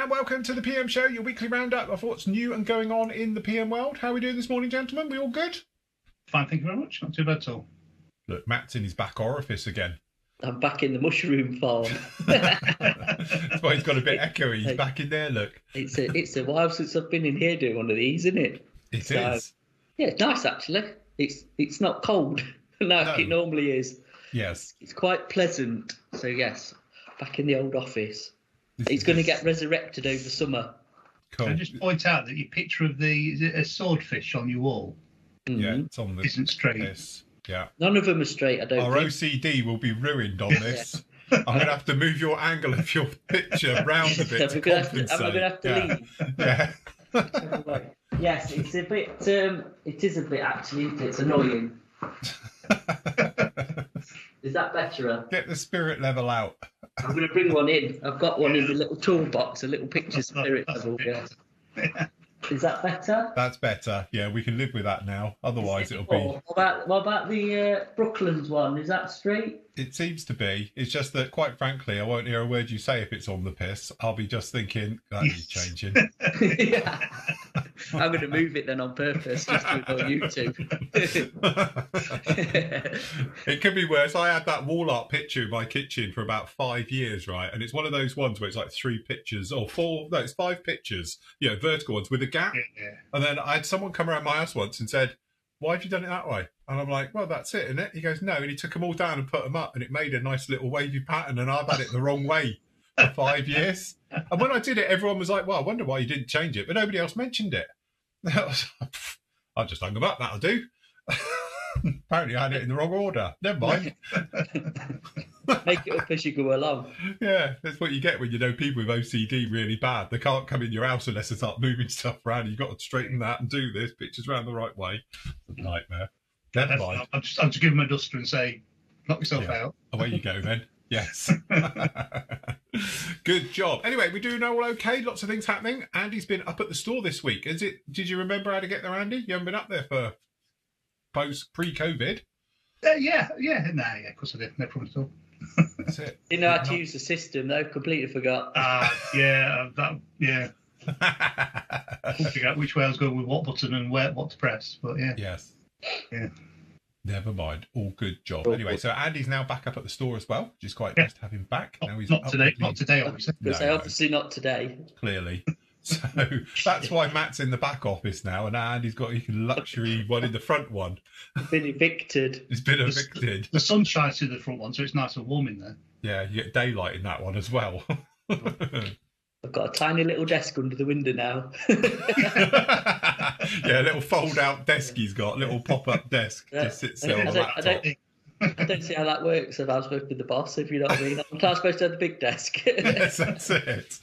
and welcome to the PM Show, your weekly roundup of what's new and going on in the PM world. How are we doing this morning, gentlemen? We all good? Fine, thank you very much. Not too bad at all. Look, Matt's in his back orifice again. I'm back in the mushroom farm. That's why he's got a bit echoey. He's back in there, look. It's a while since I've been in here doing one of these, isn't it? It is. Yeah, it's nice actually. It's not cold like it normally is. Yes. It's quite pleasant. So yes, back in the old office. It's going to get resurrected over summer. Cool. Can I just point out that your picture of is it a swordfish on your wall? Yeah, it's on the isn't straight. This. Yeah. None of them are straight, I don't Our think. OCD will be ruined on this. I'm going to have to move your angle of your picture round a bit to compensate. I'm going to have to leave. Yeah. Yes, it's a bit. It is a bit actually. It's annoying. Is that better? Get the spirit level out. I'm going to bring one in. I've got one in the little toolbox, a little picture spirit level. Yeah. Is that better? That's better. Yeah, we can live with that now. Otherwise, it'll be. What about the Brooklands one? Is that straight? It seems to be. It's just that, quite frankly, I won't hear a word you say if it's on the piss. I'll be just thinking, that needs changing. Yeah. I'm going to move it then on purpose, just to annoy you two. It could be worse. I had that wall art picture in my kitchen for about 5 years, right? And it's one of those ones where it's like 3 pictures or 4. No, it's 5 pictures, vertical ones with a gap. Yeah. And then I had someone come around my house once and said, "Why have you done it that way?" And I'm like, "Well, that's it, isn't it?" He goes, "No." And he took them all down and put them up, and it made a nice little wavy pattern. And I've had it the wrong way for 5 years. And when I did it, everyone was like, "Well, I wonder why you didn't change it." But nobody else mentioned it. I just hung them up. That'll do. Apparently, I had it in the wrong order. Never mind. Make it up as you go along. Yeah, that's what you get when you know people with OCD really bad. They can't come in your house unless they start moving stuff around. You've got to straighten that and do this. Pictures around the right way. It's a nightmare. Never mind. I'll just give him a duster and say, knock yourself out. Away you go then. Yes. Good job. Anyway, we're doing all okay. Lots of things happening. Andy's been up at the store this week. Did you remember how to get there, Andy? You haven't been up there for pre-COVID. Yeah, of course I did. No problem at all. That's it. Didn't know how to use the system though. Completely forgot. I couldn't figure out which way I was going with what button and what to press. But yeah. Yes. Yeah. Never mind. All good job. All Anyway, good. so Andy's now back up at the store as well, which is quite nice to have him back. Now he's Not today, obviously. Obviously not today. Clearly. So that's why Matt's in the back office now, and Andy's got a luxury one in the front one. Been evicted. He's been evicted. The sun shines through the front one, so it's nice and warm in there. Yeah, you get daylight in that one as well. I've got a tiny little desk under the window now. Yeah, a little fold-out desk he's got, a little pop-up desk. Just sits there on the laptop. I don't see how that works if I'm supposed to be the boss, if you know what I mean. I'm not supposed to have the big desk. Yes, that's it.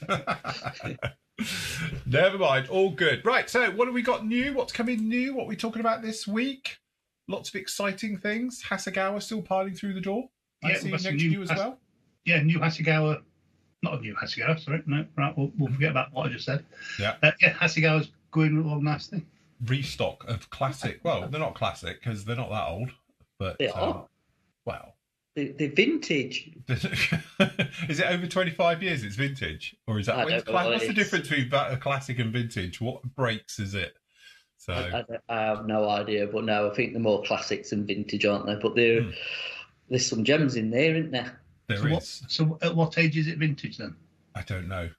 Never mind, all good. Right, so what have we got new? What's coming new? What are we talking about this week? Lots of exciting things. Hasegawa still piling through the door. I see next to you as well. Yeah, new Hasegawa. Not a new Hasegawa, sorry. No, right, we'll forget about what I just said. Yeah. Hasegawa's going along nicely. Restock of classic. Well, they're not classic because they're not that old. But They are. Well. The vintage. Is it over 25 years it's vintage? Or is that what's the difference between a classic and vintage? What breaks is it? So I have no idea, but no, I think they're more classics than vintage, aren't they? But there's some gems in there, isn't there? There is. So at what age is it vintage then? I don't know.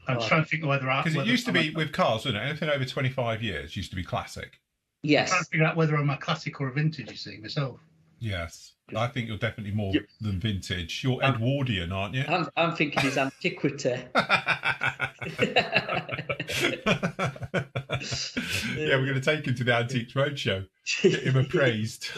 I'm just trying to think whether because it used to be with cars, wasn't it? Anything over 25 years used to be classic. Yes. I'm trying to figure out whether I'm a classic or a vintage, you see, myself. Yes. I think you're definitely more than vintage. You're Edwardian, aren't you? I'm thinking it's antiquity. Yeah, we're going to take him to the Antiques Roadshow. Get him appraised.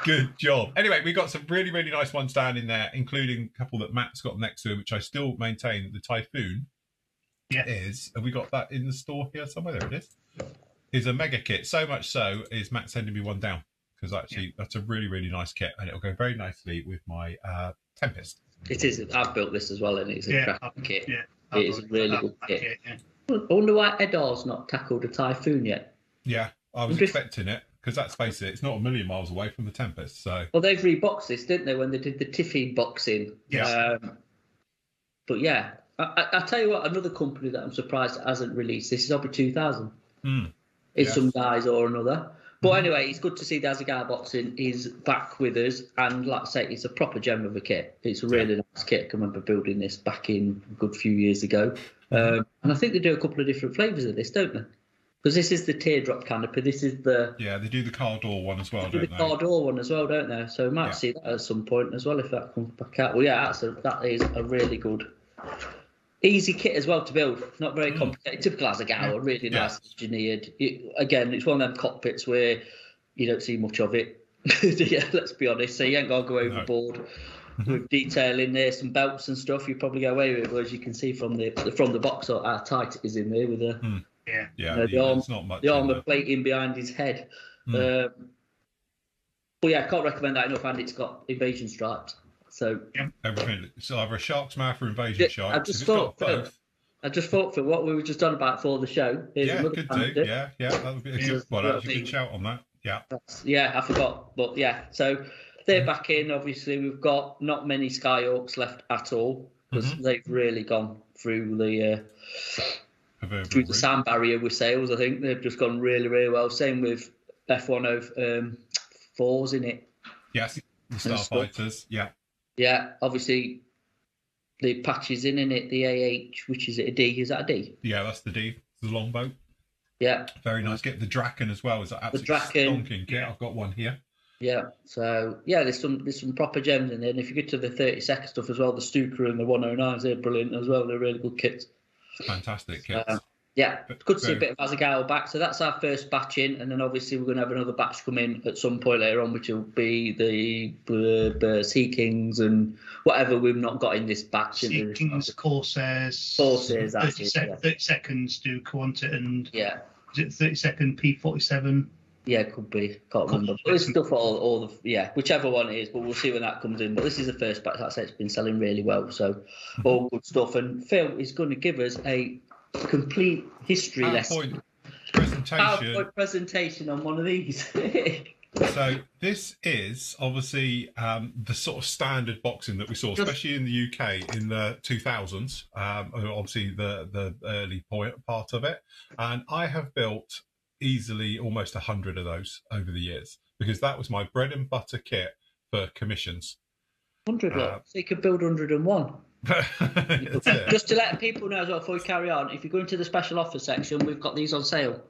Good job. Anyway, we got some really, really nice ones down in there, including a couple that Matt's got next to him, which I still maintain the Typhoon is. Have we got that in the store here somewhere? There it is. Is a mega kit. So much so is Matt sending me one down because actually that's a really, really nice kit and it'll go very nicely with my Tempest. It is. I've built this as well, and it's a crafting kit. Yeah, it is a really good kit. I wonder why Edar's not tackled a Typhoon yet. Yeah, I was expecting it. Because let's face it, it's not a million miles away from the Tempest. So well, they've reboxed this, didn't they? When they did the TFI boxing. Yeah. But yeah, I tell you what, another company that I'm surprised hasn't released this is Hobby 2000. It's some guys or another. But anyway, it's good to see the Asagao boxing is back with us, and like I say, it's a proper gem of a kit. It's a really nice kit. I can remember building this back in a good few years ago, and I think they do a couple of different flavours of this, don't they? Because this is the teardrop canopy. This is the they do the car door one as well, don't they? The car door one as well, don't they? So we might see that at some point as well if that comes back out. Well, yeah, that is a really good. Easy kit as well to build, not very complicated. Typical Asagao, really nice engineered. Again, it's one of them cockpits where you don't see much of it. Let's be honest. So you ain't got to go overboard with detail in there. Some belts and stuff you probably go away with, as you can see from the box how tight it is in there with the the armour plating behind his head. But yeah, I can't recommend that enough, and it's got invasion stripes. So everything. It's either a shark's mouth or invasion shark. I just thought for what we were just on about for the show. Could do. Yeah, that would be a good one. That's a good shout on that. Yeah. I forgot, but yeah. So they're back in. Obviously, we've got not many Skyhawks left at all because they've really gone through the sound barrier with sales. I think they've just gone really, really well. Same with F104s in it. Yes, the Starfighters. Yeah, obviously the patches in it, the AH, which is it a D? Is that a D? Yeah, that's the D. The longboat. Yeah. Very nice. Get the Draken as well. Is that absolutely stonking? Yeah, I've got one here. Yeah. So yeah, there's some proper gems in there. And if you get to the 30-second stuff as well, the Stuka and the 109s, they're brilliant as well. They're really good kits. Fantastic kits. Yeah, it's good to see a bit of Asagao back. So that's our first batch in, and then obviously we're going to have another batch come in at some point later on, which will be the Sea Kings and whatever we've not got in this batch. Sea Kings, Corsairs, 30 seconds do Quantit and is it 30-second P47? Yeah, it could be. Can't remember. But it's stuff all the whichever one it is. But we'll see when that comes in. But this is the first batch. Like I say, it's been selling really well. So all good stuff. And Phil is going to give us a complete history lesson. PowerPoint presentation on one of these. So this is obviously the sort of standard boxing that we saw, especially in the UK in the 2000s. Obviously the early part of it, and I have built easily almost 100 of those over the years because that was my bread and butter kit for commissions. 100, so you could build 101. Just to let people know as well before we carry on, if you go into the special offer section, we've got these on sale.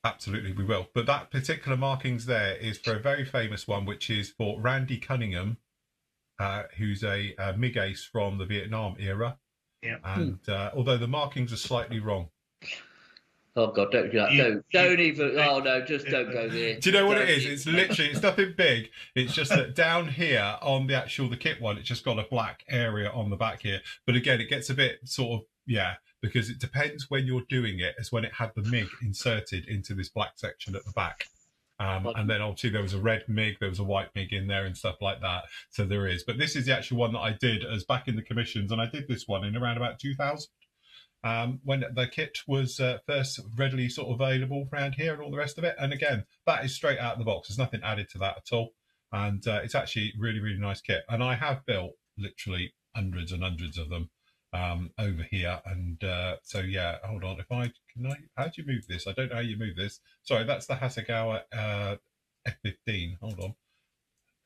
Absolutely, we will. But that particular markings there is for a very famous one, which is for Randy Cunningham, who's a MiG ace from the Vietnam era. Yeah. And although the markings are slightly wrong. Oh God! Don't do that. Don't even. Oh no! Just don't go there. Do you know what it is? It's literally. It's nothing big. It's just that down here on the kit one, it's just got a black area on the back here. But again, it gets a bit sort of because it depends when you're doing it, as when it had the MiG inserted into this black section at the back. And then obviously there was a red MiG, there was a white MiG in there and stuff like that. So there is. But this is the actual one that I did as back in the commissions, and I did this one in around about 2000. When the kit was first readily sort of available around here and all the rest of it. And again, that is straight out of the box. There's nothing added to that at all. And it's actually really, really nice kit. And I have built literally hundreds and hundreds of them over here. And so, yeah, hold on. How do you move this? I don't know how you move this. Sorry, that's the Hasegawa F15. Hold on.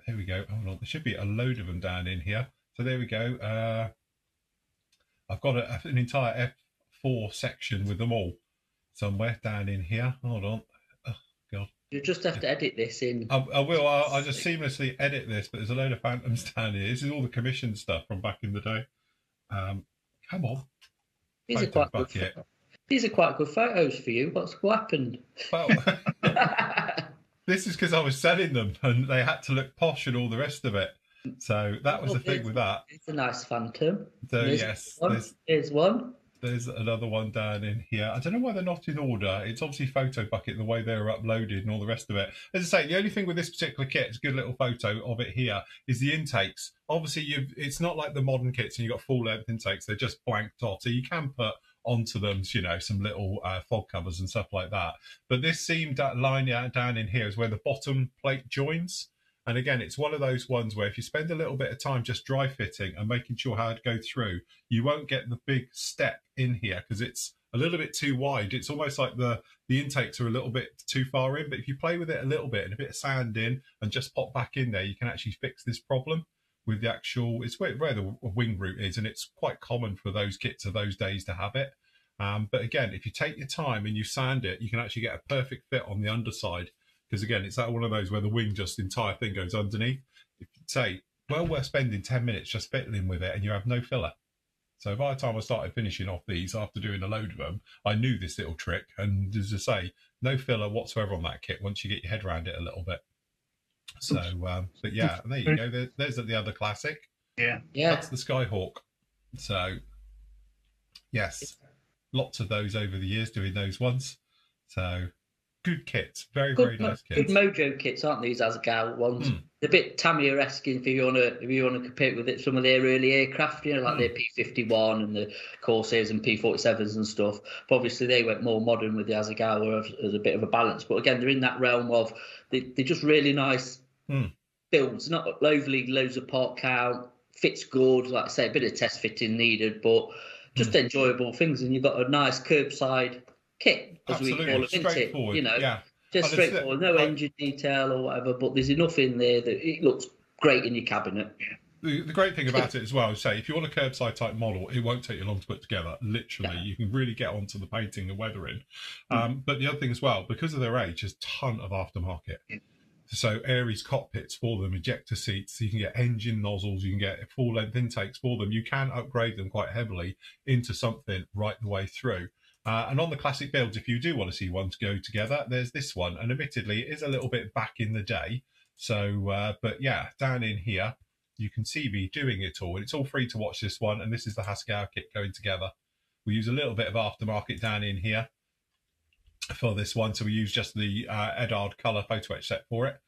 Here we go. Hold on. There should be a load of them down in here. So there we go. I've got an entire F4 section with them all somewhere down in here. Hold on. Oh, God. You just have to edit this in. I will. I'll just seamlessly edit this, but there's a load of phantoms down here. This is all the commission stuff from back in the day. Come on. These are quite good photos for you. What happened? Well, this is because I was selling them and they had to look posh and all the rest of it. So that was the thing with that. It's a nice phantom. So yes, there's one. There's another one down in here. I don't know why they're not in order. It's obviously Photo Bucket, the way they're uploaded and all the rest of it. As I say, the only thing with this particular kit, it's a good little photo of it here, is the intakes. Obviously, it's not like the modern kits and you've got full-length intakes. They're just blanked off. So you can put onto them, some little fog covers and stuff like that. But this seam line down in here is where the bottom plate joins. And again, it's one of those ones where if you spend a little bit of time just dry fitting and making sure how to go through, you won't get the big step in here because it's a little bit too wide. It's almost like the intakes are a little bit too far in, but if you play with it a little bit and a bit of sand in and just pop back in there, you can actually fix this problem with the actual, it's where the wing root is, and it's quite common for those kits of those days to have it. But again, if you take your time and you sand it, you can actually get a perfect fit on the underside. Because again, it's that one of those where the wing, just the entire thing goes underneath. If you say, well, we're spending 10 minutes just fiddling with it and you have no filler. So by the time I started finishing off these after doing a load of them, I knew this little trick. And as I say, no filler whatsoever on that kit once you get your head around it a little bit. So, but yeah, there you go. There's the other classic. Yeah. That's the Skyhawk. So, yes, lots of those over the years doing those ones. So, good kits, very nice kits. Good Mojo kits, aren't these Asgard ones? They're a bit Tamiya-esque if you want to compare with it. Some of their early aircraft, like their P-51 and the Corsairs and P-47s and stuff. But obviously, they went more modern with the Asgard as a bit of a balance. But again, they're in that realm of they're just really nice builds, not overly loads of part count, fits good. Like I say, a bit of test fitting needed, but just enjoyable things. And you've got a nice curbside kit, as we call it, straightforward. Just straightforward, no engine detail or whatever, but there's enough in there that it looks great in your cabinet. The great thing about it as well is, say, if you want a curbside type model, it won't take you long to put together. Literally, you can really get onto the painting and weathering. But the other thing as well, because of their age, there's a ton of aftermarket. So Aries cockpits for them, ejector seats, you can get engine nozzles, you can get full-length intakes for them. You can upgrade them quite heavily into something right the way through. And on the classic builds, if you do want to see one to go together, there's this one. And admittedly, it is a little bit back in the day. So, but yeah, down in here, you can see me doing it all. And it's all free to watch this one. And this is the Haskell kit going together. We use a little bit of aftermarket down in here for this one. So we use just the Edard colour photo etch set for it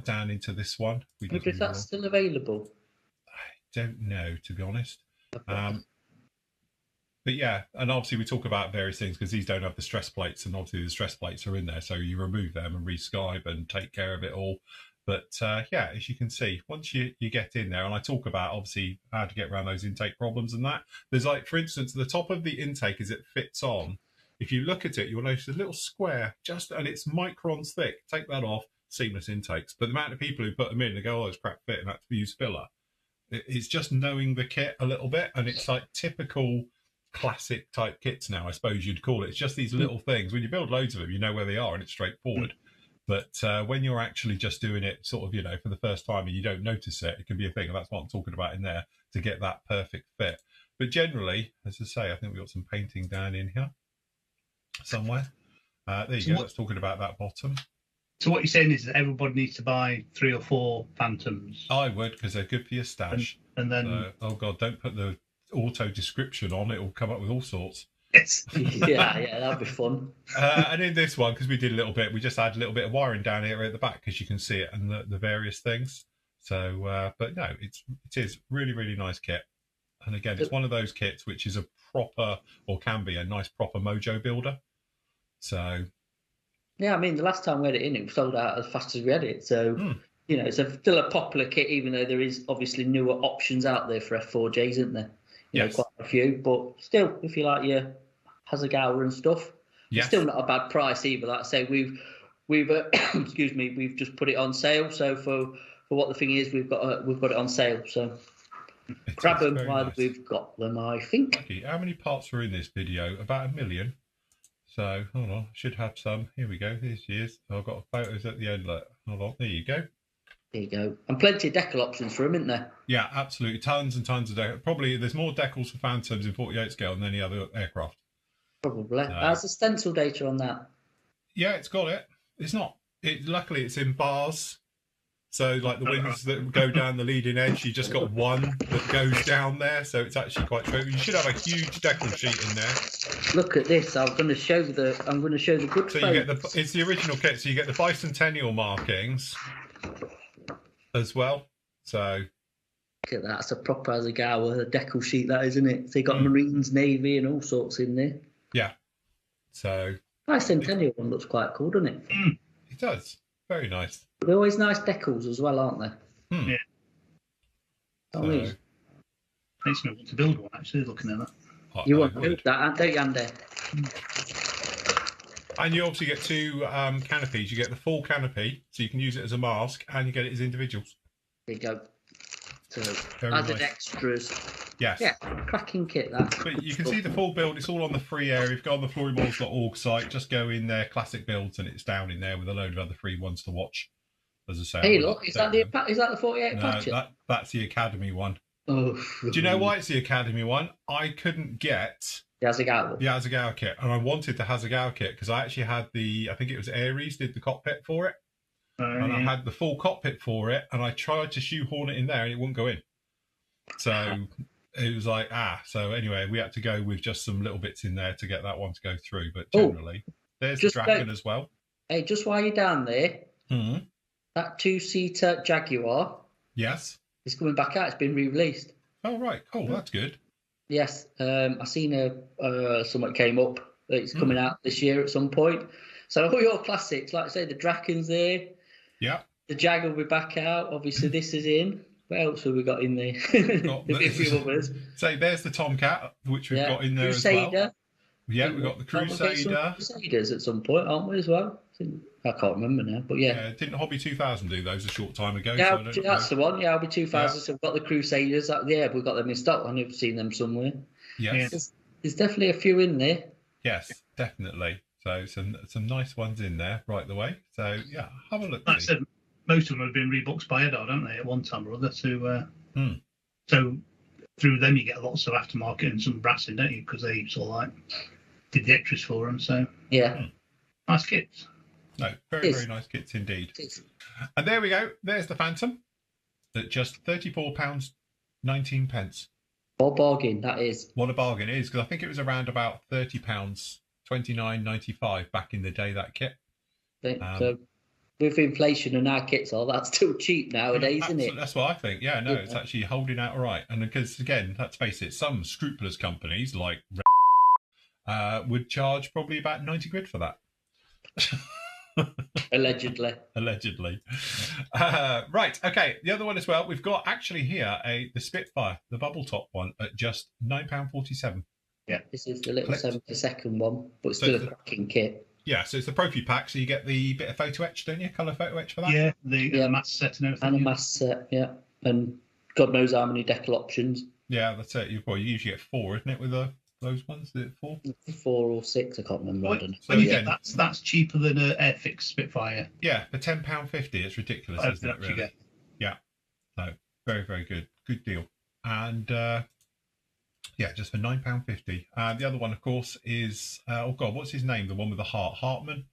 down into this one. Is that still available? I don't know, to be honest. But yeah, and obviously we talk about various things because these don't have the stress plates, and obviously the stress plates are in there, so you remove them and re-skype and take care of it all. But yeah, as you can see, once you get in there, and I talk about obviously how to get around those intake problems and that, there's like, for instance, the top of the intake as it fits on, if you look at it, you'll notice a little square, and it's microns thick. Take that off, seamless intakes. But the amount of people who put them in, they go, oh, it's crap fit and have to use filler. It's just knowing the kit a little bit, and it's like typical classic type kits now, I suppose you'd call it. It's just these little things. When you build loads of them, you know where they are and it's straightforward. But when you're actually just doing it sort of, for the first time and you don't notice it, it can be a thing. And that's what I'm talking about in there, to get that perfect fit. But generally, as I say, I think we've got some painting down in here somewhere. There you go. That's talking about that bottom. So what you're saying is that everybody needs to buy 3 or 4 Phantoms? I would, because they're good for your stash. And then... So, oh, God, don't put the auto description on. It will come up with all sorts. Yes. yeah, that'd be fun. And in this one, because we did a little bit, we just had a little bit of wiring down here at the back, because you can see it and the various things. So, but no, it is really, really nice kit. And again, it's one of those kits which is a proper, or can be a nice proper Mojo builder. So, yeah, I mean, the last time we had it in, it sold out as fast as we had it. So, it's still a popular kit, even though there is obviously newer options out there for F4Js, isn't there? Quite a few, but still, if you like your Hasegawa and stuff, it's still not a bad price either. Like I say, we've excuse me, we've just put it on sale. So for what the thing is, we've got it on sale. So grab them while we've got them, I think. Okay, how many parts are in this video? About 1 million. So hold on, should have some. Here we go. Here she is. I've got photos at the end. Look, hold on. There you go. There you go. And plenty of decal options for them, isn't there? Yeah, absolutely. Tons and tons of decal. Probably there's more decals for Phantoms in 48 scale than any other aircraft. Probably. How's the stencil data on that? Yeah, it's got it. It's not. Luckily, it's in bars. So, like the wings that go down the leading edge, you just got one that goes down there. So it's actually quite true. You should have a huge decal sheet in there. Look at this. I'm going to show the good. So you get it's the original kit. So you get the bicentennial markings as well. So look at that. It's a proper Hasegawa decal sheet, that, isn't it? So you got Marines, Navy, and all sorts in there. Yeah. So bicentennial one looks quite cool, doesn't it? It does. Very nice. They're always nice decals as well, aren't they? Yeah. Makes me want to build one, actually, looking at that. You want to build that, don't you, Andy? And you obviously get 2 canopies. You get the full canopy, so you can use it as a mask, and you get it as individuals. There you go. So, nice. Extras. Yes. Yeah, cracking kit, that. But you can see the full build. It's all on the free area. If you go on the flooringmodels.org site, just go in there, classic builds, and it's down in there with a load of other free ones to watch. As I say. Hey, look, is that the 48 patch? That's the Academy one. Oh. Do you know why it's the Academy one? I couldn't get the Hasegawa kit, and I wanted the Hasegawa kit because I actually had I think it was Ares did the cockpit for it, and I had the full cockpit for it, and I tried to shoehorn it in there, and it wouldn't go in. So it was like, so anyway, we had to go with just some little bits in there to get that one to go through. But generally, there's the Dragon as well. Hey, just while you're down there, that 2-seater Jaguar, yes, it's coming back out. It's been re-released. Oh right, cool, that's good. Yes, I seen something came up that it's coming out this year at some point. So all your classics, like I say, the Draken's there. Yeah. The Jag will be back out. Obviously, this is in. What else have we got in there? There'll be a few others. So there's the Tomcat, which we've got in there Crusader. As well. Yeah, we've got the Crusader. Crusaders at some point, aren't we, as well? I can't remember now, but yeah. Didn't Hobby 2000 do those a short time ago? Yeah, so that's the one. Yeah, Hobby 2000. So we've got the Crusaders. We've got them in stock. I've seen them somewhere. Yes. There's definitely a few in there. Yes, definitely. So some nice ones in there right the way. So yeah, have a look. Like I said, most of them have been reboxed by Eddard, haven't they, at one time or other? So through them you get lots of aftermarket and some brassing, don't you? Because they sort of like did the extras for them. So nice kits. No, very nice kits indeed. And there we go. There's the Phantom at just £34.19. What a bargain that is. What a bargain it is, because I think it was around about £30, $29.95 back in the day, that kit. So with inflation and our kits that's still cheap nowadays, isn't it? That's what I think. Yeah, no, it's actually holding out all right. And because, again, let's face it, some scrupulous companies like would charge probably about 90 quid for that. Allegedly. Right, okay. The other one as well, we've got actually here the Spitfire, the bubble top one, at just £9.47. Yeah, this is the little 70-second one, but it's still a cracking kit. Yeah, so it's the Profi pack, so you get the bit of photo etch, don't you? Colour photo etch for that? Yeah, the mask set and everything. And a mask set, and God knows how many decal options. Yeah, that's it. You usually get 4, isn't it, with those ones? Is it 4? 4 or 6, I can't remember. I don't know. So that's cheaper than an Airfix Spitfire. Yeah, for £10.50, it's ridiculous, isn't it, really? Yeah, no, very, very good. Good deal. And just for £9.50. The other one, of course, is what's his name? The one with the heart, Hartman,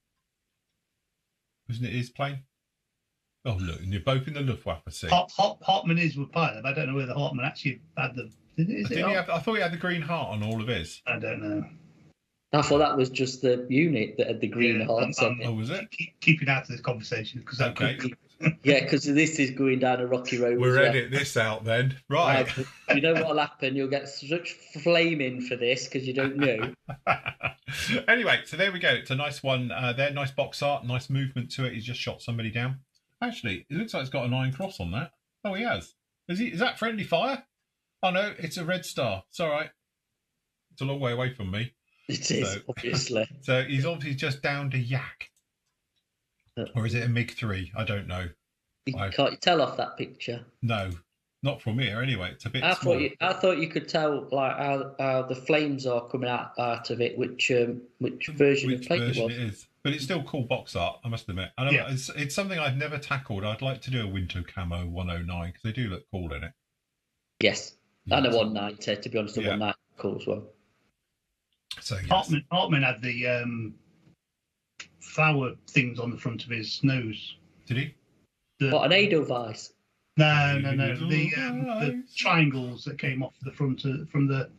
isn't it? His plane. Oh look, and you're both in the Luftwaffe. See, Hartman is with pilot. I don't know whether Hartman actually had the. I thought he had the green heart on all of his. I don't know. I thought that was just the unit that had the green heart. Was it? Keep it out of this conversation because because this is going down a rocky road. We'll edit this out then, right? You know what'll happen? You'll get such flaming for this because you don't know. Anyway, so there we go. It's a nice one. Nice box art, nice movement to it. He's just shot somebody down. Actually, it looks like it's got an iron cross on that. Oh, he has. Is that friendly fire? Oh no, it's a red star. It's all right. It's a long way away from me. It is, obviously. So he's obviously just downed a yak. Or is it a MiG-3? I don't know. Can't you tell off that picture? No, not from here anyway. It's a bit small. I thought you could tell like how the flames are coming out of it, which version of plate it was. It is. But it's still cool box art, I must admit. And it's something I've never tackled. I'd like to do a Winter Camo 109 because they do look cool in it. Yes. And a 190, to be honest, the 190 cool as well. So yes. Hartman had the flower things on the front of his nose. Did he? What, an Edelweiss? No. The triangles that came off the front from the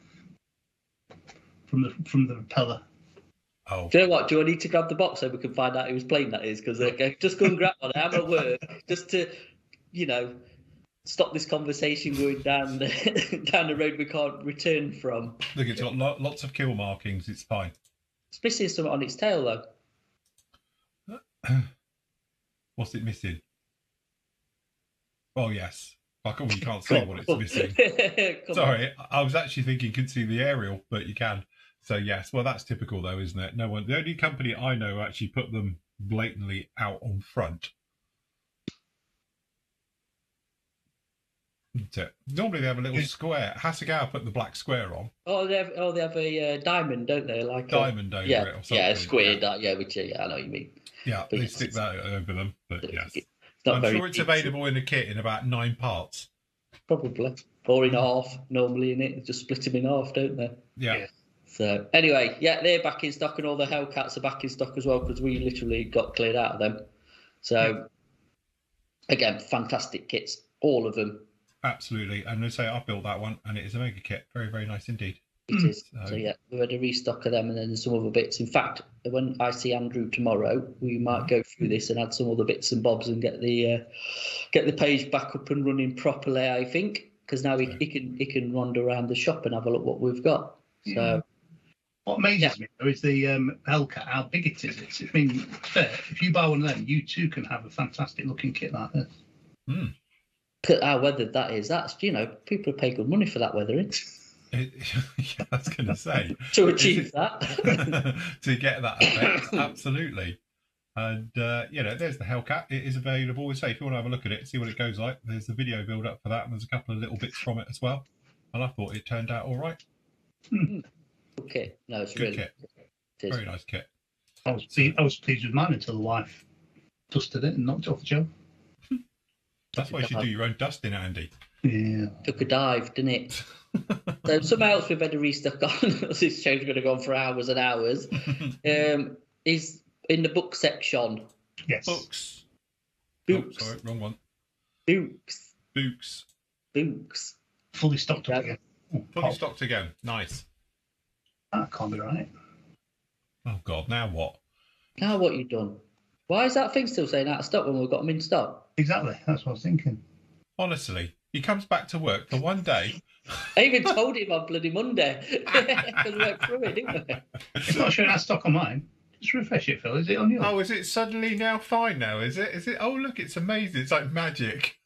propeller. Oh. Do you know what? Do I need to grab the box so we can find out whose plane that is? Because just go and grab one. I'm at work just to, stop this conversation going down the road we can't return from. Look, it's got lots of kill markings. It's fine. It's missing something on its tail, though. What's it missing? Oh, yes. I you can't see what it's missing. Sorry, I was actually thinking you could see the aerial, but you can. So, yes. Well, that's typical, though, isn't it? No one. The only company I know actually put them blatantly out on front. Normally they have a little square. Hasegawa put the black square on. Oh, they have a diamond, don't they? Like diamond over it or something. Yeah, a square. I know what you mean. Yeah, but they stick that over them. But yes, I'm sure it's available in a kit in about 9 parts. Probably, or in half. Normally in it, they just split them in half, don't they? Yeah. So anyway, yeah, they're back in stock, and all the Hellcats are back in stock as well because we literally got cleared out of them. So again, fantastic kits, all of them. Absolutely, and let's say I built that one, and it is a mega kit. Very, very nice indeed. It is. So yeah, we had a restock of them, and then some other bits. In fact, when I see Andrew tomorrow, we might go through this and add some other bits and bobs and get the page back up and running properly. I think because now he can wander around the shop and have a look what we've got. So. What amazes me though is the Hellcat, how big it is. I mean, if you buy one of them, you too can have a fantastic looking kit like this. How weathered that is. That's, people pay good money for that weathering. Yeah, I was going to say. To achieve that. To get that effect, absolutely. And, there's the Hellcat. It is available. We say if you want to have a look at it, see what it goes like, there's the video build up for that, and there's a couple of little bits from it as well. And I thought it turned out all right. Good kit. No, it's good really kit. Very nice kit. I was pleased with mine until the wife dusted it and knocked it off the shelf. That's why you should do your own dusting, Andy. Yeah. Took a dive, didn't it? So something else we've had to restock on. This show's going to go on for hours and hours. Is in the book section. Yes. Books. Oh, sorry, wrong one. Books. Fully stocked up again. Fully stocked again. Nice. That can't be right. Oh, God. Now what? Now what you done? Why is that thing still saying out of stock when we've got them in stock? Exactly. That's what I was thinking. Honestly, he comes back to work for one day. I even told him on bloody Monday. Because we went through it, didn't we? It's not showing that stock on mine. Just refresh it, Phil. Is it on yours? Oh, is it suddenly now fine now, is it? Is it? Oh, look, it's amazing. It's like magic.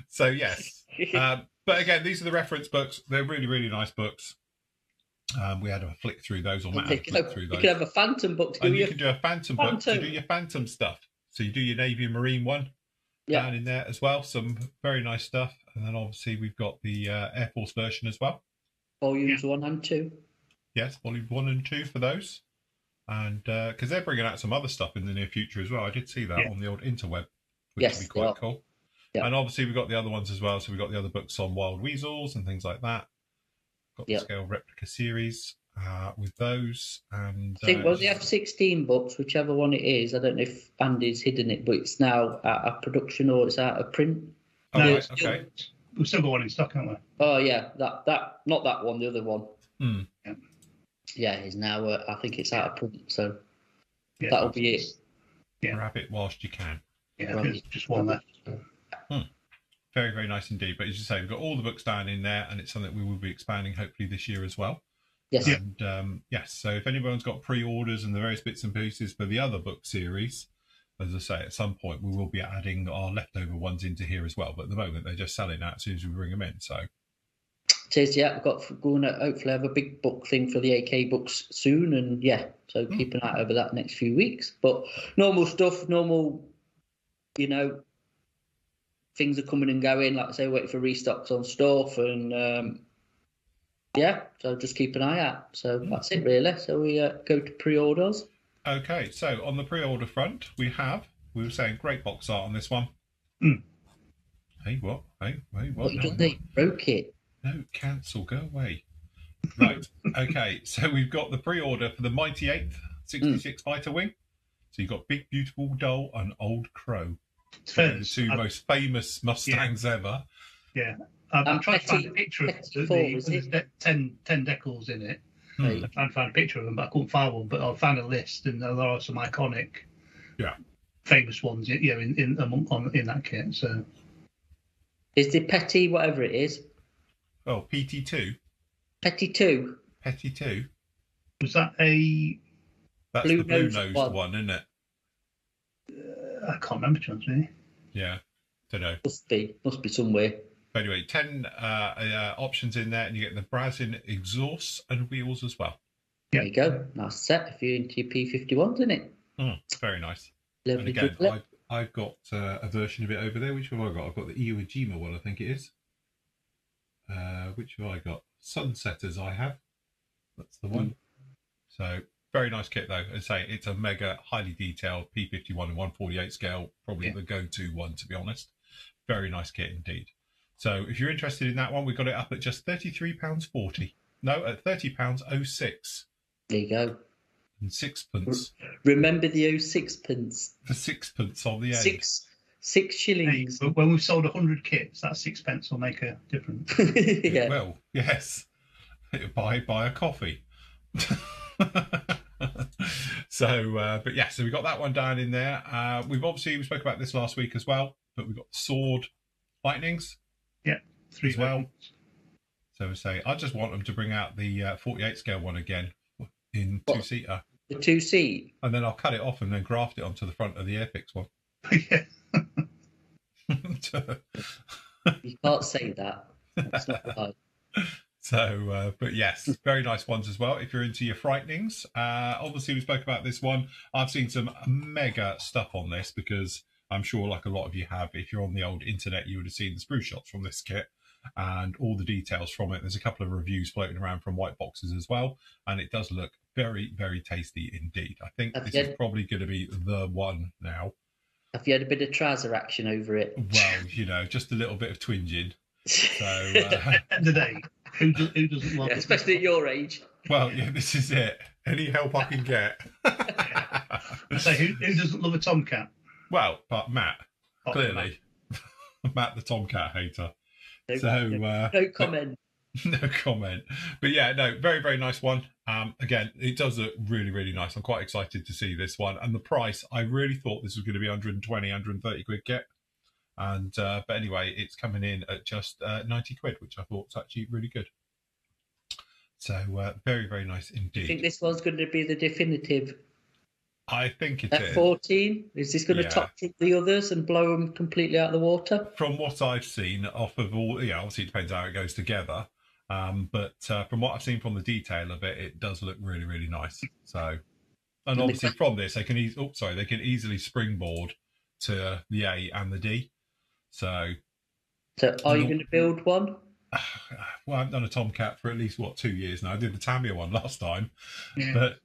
So, yes. But again, these are the reference books. They're really, really nice books. We had a flick through those, or Matt had a flick through those. You can have a Phantom book to do you can do a Phantom book to do your Phantom stuff. So you do your Navy and Marine one down in there as well. Some very nice stuff. And then obviously we've got the Air Force version as well. Volumes 1 and 2. Yes, volume 1 and 2 for those. And because they're bringing out some other stuff in the near future as well. I did see that on the old interweb, which would be quite cool. Yeah. And obviously we've got the other ones as well. So we've got the other books on wild weasels and things like that. Got the scale replica series with those. And I think they have 16 books, whichever one it is. I don't know if Andy's hidden it, but it's now out of production or it's out of print. Oh, no, right, okay. We've still got one in stock, haven't we? Oh yeah, that not that one, the other one. Yeah, it's now. I think it's out of print, so that'll be it. Yeah. Grab it whilst you can. Yeah, there's just one left. Very, very nice indeed. But as you say, we've got all the books down in there, and it's something we will be expanding hopefully this year as well. Yes. And yes, so if anyone's got pre-orders and the various bits and pieces for the other book series, as I say, at some point we will be adding our leftover ones into here as well. But at the moment, they're just selling out as soon as we bring them in. So. It is, we've got going to hopefully have a big book thing for the AK books soon, and so keep an eye over that next few weeks. But normal stuff, things are coming and going. Like I say, waiting for restocks on stuff, and so just keep an eye out. So that's it really. So we go to pre-orders. Okay, so on the pre-order front, we were saying great box art on this one. Hey, what? Hey, what? What you done? They broke it. No, cancel. Go away. Right. Okay. So we've got the pre-order for the Mighty 8th 66 Fighter Wing. So you've got Big Beautiful Doll and Old Crow. The two most famous Mustangs ever. Yeah. I'm trying to find a picture of there's 10 decals in it. I'm trying to find a picture of them, but I couldn't find one. But I found a list, and there are some iconic, famous ones, in that kit. So, is the Petty whatever it is? Oh, PT2. Petty 2. Petty 2. Was that a? That's the blue-nosed one, isn't it? I can't remember, to be honest with you. Yeah, don't know. Must be somewhere. But anyway, 10 options in there, and you get the browsing exhausts and wheels as well. There you go. Nice set if you're into your P51s, isn't it? Very nice. Lovely. And again, I've got a version of it over there. Which one have I got? I've got the Iwo Jima one, I think it is. Which have I got? Sunsetters I have. That's the one. So very nice kit though. As I say, it's a mega highly detailed P51 and 148 scale, probably the go-to one, to be honest. Very nice kit indeed. So if you're interested in that one, we've got it up at just £33.40. No, at £30.06. There you go. And sixpence. Remember the 06pence. For sixpence on the A. Six shillings. Hey, but when we've sold 100 kits, that 6 pence will make a difference. Yeah. Well, yes. Buy a coffee. So, but yeah, so we got that one down in there. We spoke about this last week as well, but we've got sword lightnings. Yeah, 3 as well. So we say, I just want them to bring out the 48 scale one again in 2-seater. The 2-seat? And then I'll cut it off and then graft it onto the front of the Airfix one. Yeah. You can't say that. That's not right. So, but yes, very nice ones as well. If you're into your frightenings, obviously we spoke about this one. I've seen some mega stuff on this because I'm sure, like a lot of you have, if you're on the old internet, you would have seen the sprue shots from this kit and all the details from it. There's a couple of reviews floating around from white boxes as well, and it does look very, very tasty indeed. I think this is probably going to be the one now. Have you had a bit of trouser action over it? Well, just a little bit of twinging. So, at the end of the day, who doesn't love it? Especially at your age. Well, yeah, this is it. Any help I can get. So who doesn't love a Tomcat? Well, but Matt, clearly. Matt the Tomcat hater. No comment. No comment. But yeah, no, very, very nice one. Again, it does look really, really nice. I'm quite excited to see this one. And the price, I really thought this was going to be 120, 130 quid kit. And but anyway, it's coming in at just 90 quid, which I thought was actually really good. So very, very nice indeed. Do you think this one's going to be the definitive? I think it is. F14? Is this going to top the others and blow them completely out of the water? From what I've seen off of all, obviously it depends how it goes together. But from what I've seen from the detail of it, it does look really, really nice. So, and obviously from this, they can easily springboard to the A and the D. So are you going to build one? Well, I haven't done a Tomcat for at least 2 years now. I did the Tamiya one last time, but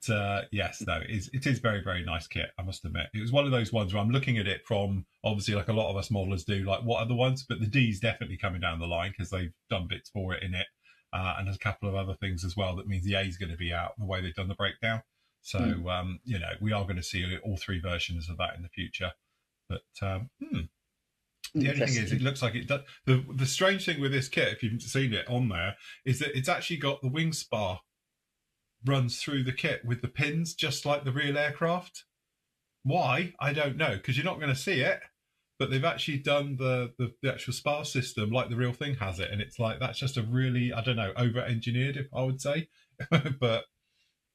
yes, no, it is very, very nice kit. I must admit, it was one of those ones where I'm looking at it from obviously like a lot of us modelers do, like what are the ones, but the D's definitely coming down the line because they've done bits for it in it, and there's a couple of other things as well that means the A is going to be out the way they've done the breakdown. So we are going to see all 3 versions of that in the future, but. The only thing is, it looks like it does. The strange thing with this kit, if you've seen it on there, is that it's actually got the wing spar runs through the kit with the pins, just like the real aircraft. Why? I don't know, because you're not going to see it. But they've actually done the actual spar system like the real thing has it, and it's like that's just a really, I don't know, over-engineered, if I would say. But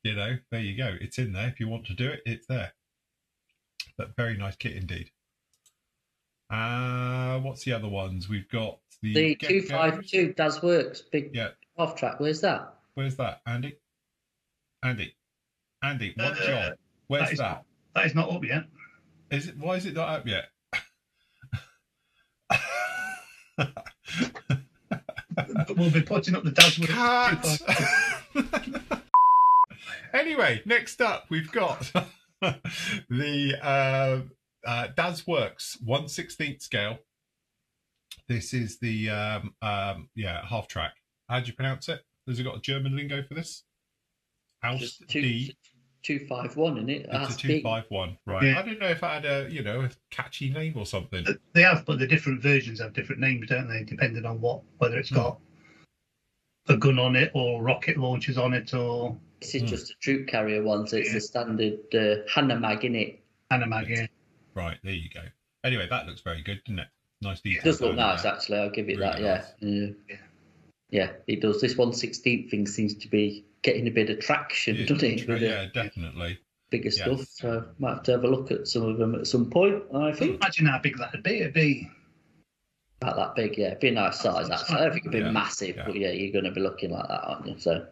there you go. It's in there. If you want to do it, it's there. But very nice kit indeed. What's the other ones? We've got the 252 does works. Big off track. Where's that? Where's that, Andy? Andy, what job? Where's that? That is not up yet. Is it? Why is it not up yet? We'll be putting up the Dasworks. Anyway, next up we've got the Dasworks 1/16 scale. This is the half track. How do you pronounce it? Has it got a German lingo for this? House D 251, isn't it? It's a 251, right? Yeah. I don't know if I had a catchy name or something. They have, but the different versions have different names, don't they? Depending on whether it's got a gun on it or rocket launchers on it, or this is just a troop carrier one, so it's the standard Hanamag, isn't it? Hanamag, yeah. Right, there you go. Anyway, that looks very good, doesn't it? Nice detail. It does look nice, actually. I'll give it really that. Nice. Yeah, it does. This 1/16 thing seems to be getting a bit of traction, doesn't it? Yeah, definitely. bigger stuff. So might have to have a look at some of them at some point. I think. Imagine how big that'd be. It'd be about that big, yeah. It'd be a nice size. Actually, I don't think it'd be massive, but yeah, you're going to be looking like that, aren't you? So,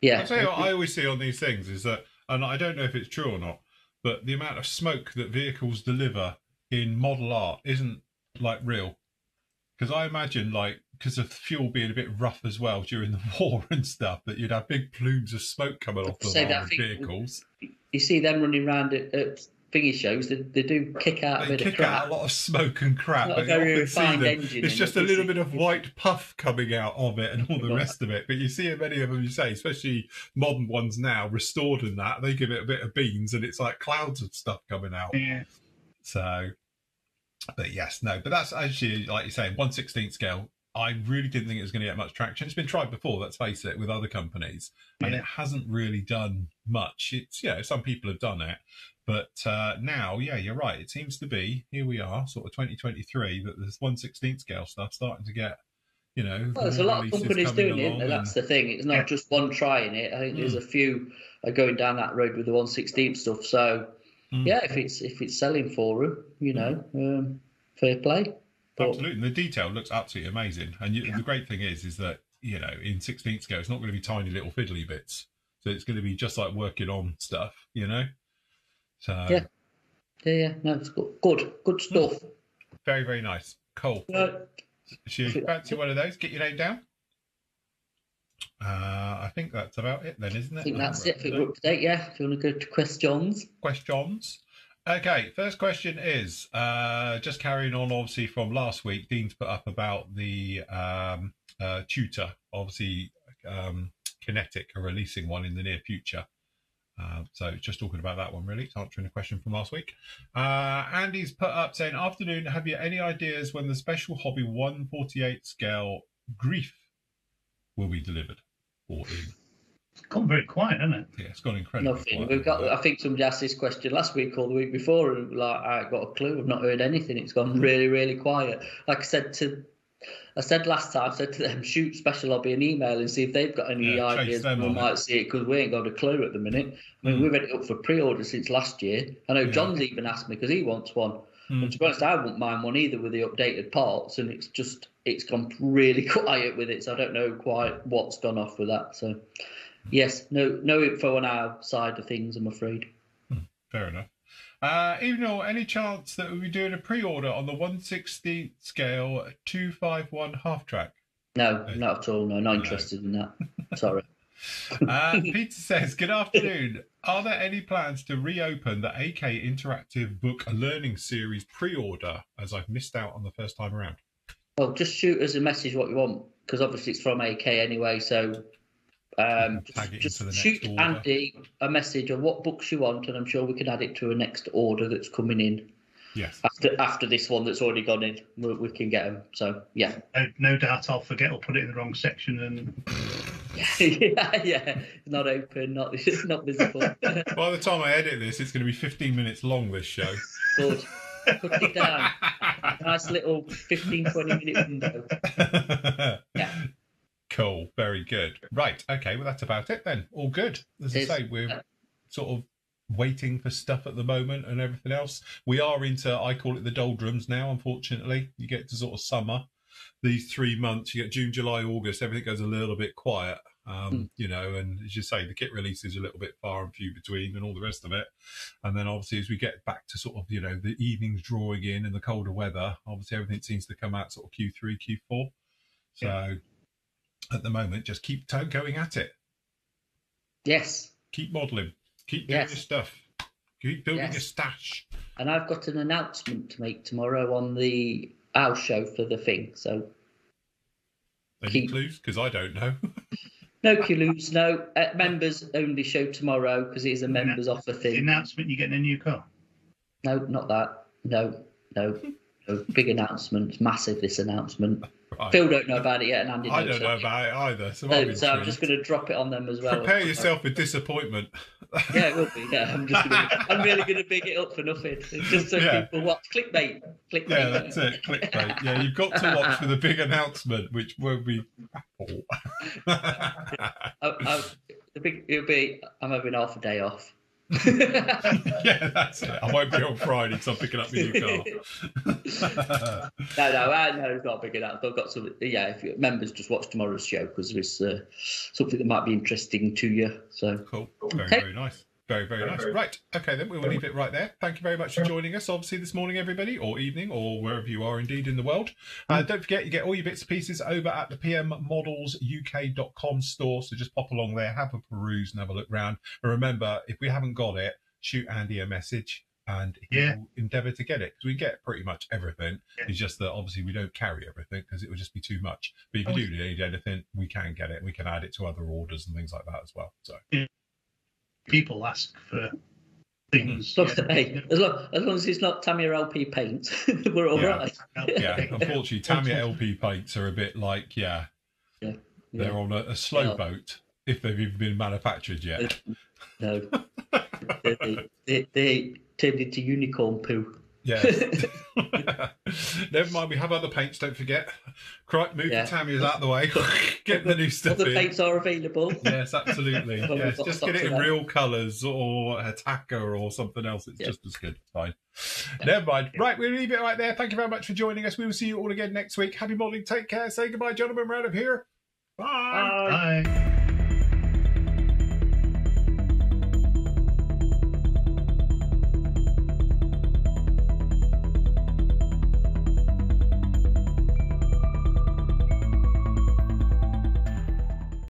yeah. I'll tell you what I always see on these things is that, and I don't know if it's true or not, but the amount of smoke that vehicles deliver in model art isn't like real. Because I imagine, like, because of fuel being a bit rough as well during the war and stuff, that you'd have big plumes of smoke coming off the vehicles. You see them running around at thingy shows, they do kick out a bit of crap. Out a lot of smoke and crap. Not a very refined engine. It's just a little bit of white puff coming out of it and all the rest of it. But you see many of them, you say, especially modern ones now, restored and that, they give it a bit of beans and it's like clouds of stuff coming out. Yeah. So, but yes, no. But that's actually, like you're saying, 1/16 scale. I really didn't think it was going to get much traction. It's been tried before, let's face it, with other companies. And it hasn't really done much. It's, some people have done it. But now, yeah, you're right. It seems to be, here we are, sort of 2023, that this 1/16 scale stuff starting to get, Well, there's a lot of companies doing it, and that's the thing. It's not just one trying it. I think there's a few going down that road with the 1/16 stuff. So, yeah, if it's selling for them, fair play. But, absolutely. And the detail looks absolutely amazing. And the great thing is that, in 16 scale, it's not going to be tiny little fiddly bits. So it's going to be just like working on stuff, So yeah. No, it's good stuff. Very, very nice. Cool. Should you fancy one of those? Get your name down. I think that's about it then, isn't it? I think that's it. I think we're up to date. Yeah. If you want to go to questions. Okay, first question is just carrying on, obviously, from last week. Dean's put up about the tutor, obviously, Kinetic are releasing one in the near future. So just talking about that one, really. It's answering a question from last week. Andy's put up saying, afternoon, have you any ideas when the special hobby 1/48 scale Grief will be delivered or in? It's gone very quiet, hasn't it? Yeah, it's gone incredibly Nothing. quiet. I think somebody asked this question last week or the week before, and I ain't got a clue. I've not heard anything. It's gone really, really quiet. Like I said last time, I said to them, shoot Special Hobby an email and see if they've got any ideas. We might see it, because we ain't got a clue at the minute. I mean, we've had it up for pre-order since last year. I know John's even asked me because he wants one. And to be honest, I wouldn't mind one either with the updated parts, and it's gone really quiet with it, so I don't know quite what's gone off with that. So, yes, no info on our side of things, I'm afraid. Fair enough. Even though, any chance that we'll be doing a pre-order on the 1/16 scale 251 half track? No, not at all. No, not interested in that. Sorry. Peter says, good afternoon. Are there any plans to reopen the AK Interactive Book Learning Series pre-order, as I've missed out on the first time around? Well, just shoot us a message what you want, because obviously it's from AK anyway, so just shoot Andy a message of what books you want, and I'm sure we can add it to a next order that's coming in. Yes. After this one that's already gone in, we can get them. So yeah. No doubt I'll forget or put it in the wrong section and. yeah. Not open, not visible. By the time I edit this, it's going to be 15 minutes long. This show. Good. Put it down. Nice little 15-20 minute window. Yeah. Cool. Very good. Right. Okay. Well, that's about it then. All good. As I say, we're sort of waiting for stuff at the moment and everything else. We are into, I call it the doldrums now, unfortunately. You get to sort of summer, these 3 months, you get June, July, August, everything goes a little bit quiet, and as you say, the kit release is a little bit far and few between and all the rest of it. And then obviously as we get back to sort of, the evenings drawing in and the colder weather, obviously everything seems to come out sort of Q3, Q4. So at the moment, just keep going at it. Yes. Keep modelling. Keep doing your stuff. Keep building your stash. And I've got an announcement to make tomorrow on the our show for the thing. So any clues? Because I don't know. No clues. No members only show tomorrow because it is a members offer thing. The announcement: you getting a new car? No, not that. No. Big announcement. Massive. This announcement. Right. Phil don't know about it yet, and Andy I don't know about it either. So I'm just going to drop it on them as well. Prepare yourself for disappointment. Yeah, it will be. Yeah, I'm really going to big it up for nothing. It's just so people watch clickbait. Yeah, that's it. Clickbait. Yeah, you've got to watch for the big announcement, which will be Apple. It'll be. I'm having half a day off. Yeah, that's it. I won't be on Friday because I'm picking up my new car. No, it's not big enough. I've got some. Yeah, if you members just watch tomorrow's show because there's something that might be interesting to you. So cool, very nice. Very, very nice. Right, okay, then we will leave it right there. Thank you very much for joining us, obviously, this morning, everybody, or evening, or wherever you are indeed in the world. Don't forget, you get all your bits and pieces over at the pmmodelsuk.com store, so just pop along there, have a peruse and have a look round. And remember, if we haven't got it, shoot Andy a message and he will endeavour to get it, because we get pretty much everything. It's just that, obviously, we don't carry everything because it would just be too much. But if you do need anything, we can get it. We can add it to other orders and things like that as well. So. People ask for things. Hey, as long as it's not Tamiya LP paint, we're all right. Yeah, unfortunately, Tamiya LP paints are a bit like, they're on a slow boat if they've even been manufactured yet. No. they turned into unicorn poo. Yes. Never mind, we have other paints, don't forget. Move the Tamiyas out of the way. Get the new stuff Other in. paints are available. Yes, absolutely. Yes, just get it in real colours or a tacker or something else. It's just as good. Fine. Never mind. Right, we'll leave it right there. Thank you very much for joining us. We will see you all again next week. Happy modelling. Take care. Say goodbye, gentlemen, round up here. Bye. Bye.